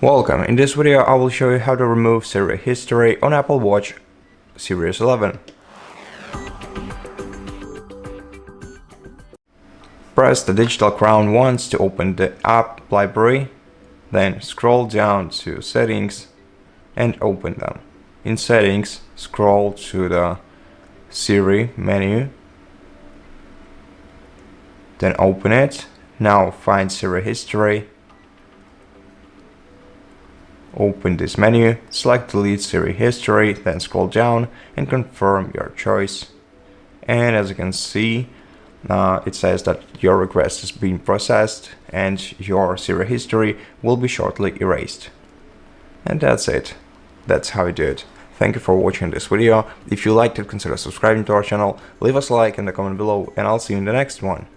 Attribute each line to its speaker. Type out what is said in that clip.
Speaker 1: Welcome. In this video I will show you how to remove Siri History on Apple Watch Series 11. Press the digital crown once to open the app library, then scroll down to Settings and open them. In Settings, scroll to the Siri menu, then open it. Now find Siri History. Open this menu, select Delete Siri History, then scroll down and confirm your choice. And as you can see, it says that your request has been processed and your Siri History will be shortly erased. And that's it. That's how you do it. Thank you for watching this video. If you liked it, consider subscribing to our channel, leave us a like in the comment below, and I'll see you in the next one.